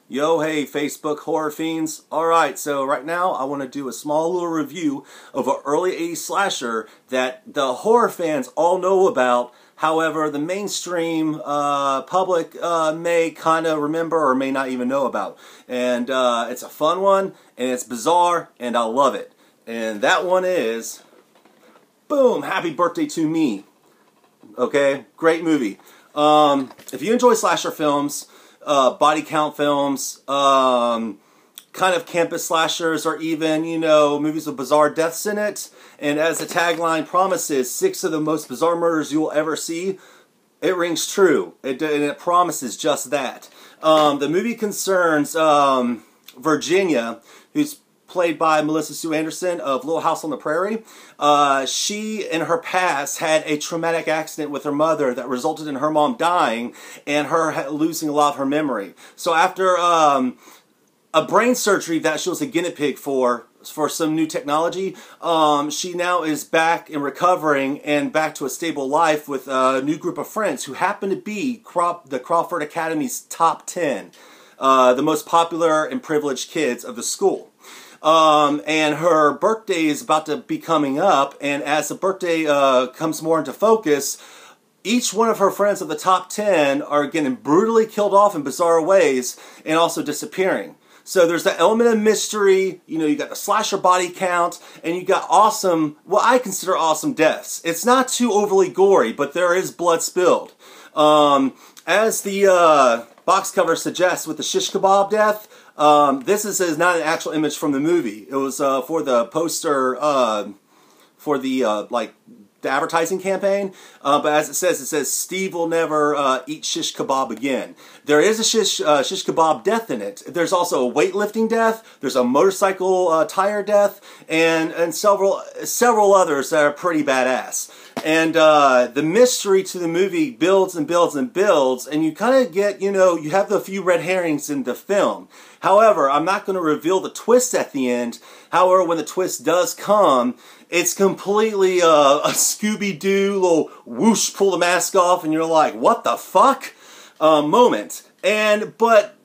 Yo, hey, Facebook horror fiends. Alright, so right now I want to do a small little review of an early 80s slasher that the horror fans all know about. However, the mainstream public may kind of remember or may not even know about. And it's a fun one, and it's bizarre, and I love it. And that one is, boom, Happy Birthday to Me. Okay, great movie. If you enjoy slasher films, body count films, kind of campus slashers, or even, you know, movies with bizarre deaths in it, and as the tagline promises, 6 of the most bizarre murders you will ever see, it rings true. And it promises just that. The movie concerns Virginia, who's played by Melissa Sue Anderson of Little House on the Prairie. She, in her past, had a traumatic accident with her mother that resulted in her mom dying and her losing a lot of her memory. So after a brain surgery that she was a guinea pig for some new technology, she now is back and recovering and back to a stable life with a new group of friends who happen to be the Crawford Academy's top 10, the most popular and privileged kids of the school. And her birthday is about to be coming up, and as the birthday comes more into focus, each one of her friends of the top 10 are getting brutally killed off in bizarre ways and also disappearing. So there's that element of mystery, you know, you got the slasher body count, and you got awesome, what I consider awesome deaths. It's not too overly gory, but there is blood spilled. As the box cover suggests with the shish kebab death, this is not an actual image from the movie. It was for the poster, for the the advertising campaign. But as it says Steve will never eat shish kebab again. There is a shish kebab death in it. There's also a weightlifting death. There's a motorcycle tire death, and several others that are pretty badass. And the mystery to the movie builds and builds and builds, and you kind of get, you know, you have the few red herrings in the film. However, I'm not going to reveal the twist at the end. However, when the twist does come, it's completely a Scooby-Doo little whoosh, pull the mask off, and you're like, what the fuck? Moment. But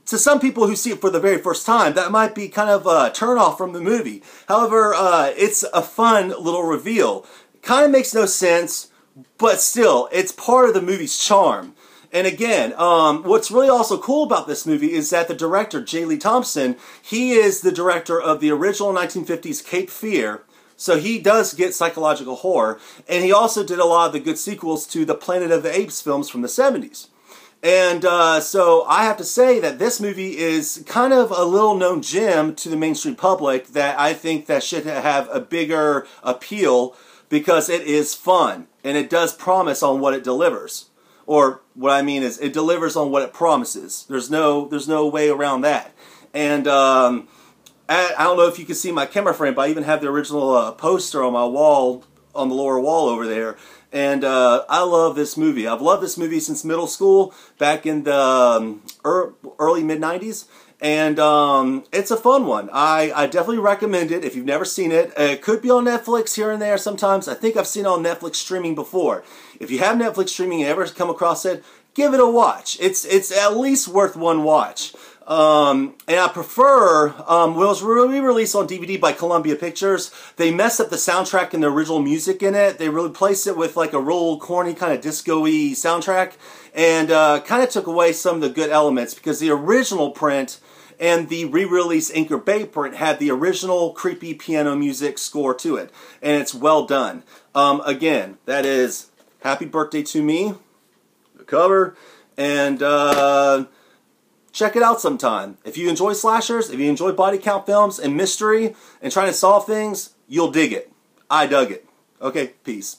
to some people who see it for the very first time, that might be kind of a turn-off from the movie. However, it's a fun little reveal. Kind of makes no sense, but still, it's part of the movie's charm. And again, what's really also cool about this movie is that the director, J. Lee Thompson, he is the director of the original 1950s Cape Fear, so he does get psychological horror, and he also did a lot of the good sequels to the Planet of the Apes films from the 70s. And so I have to say that this movie is kind of a little-known gem to the mainstream public that I think that should have a bigger appeal, because it is fun, and it does promise on what it delivers. Or what I mean is, it delivers on what it promises. There's no way around that. And I don't know if you can see my camera frame, but I even have the original poster on my wall, on the lower wall over there. And I love this movie. I've loved this movie since middle school, back in the early mid-90s. And it's a fun one. I definitely recommend it if you've never seen it. It could be on Netflix here and there sometimes. I think I've seen it on Netflix streaming before. If you have Netflix streaming and ever come across it, give it a watch. It's at least worth one watch. And I prefer, when it was re-released on DVD by Columbia Pictures, they messed up the soundtrack and the original music in it. They replaced it with like a real corny kind of disco-y soundtrack, and kind of took away some of the good elements, because the original print and the re-release Anchor Bay print had the original creepy piano music score to it, and it's well done. Again, that is Happy Birthday to Me, the cover, and check it out sometime. If you enjoy slashers, if you enjoy body count films and mystery and trying to solve things, you'll dig it. I dug it. Okay, peace.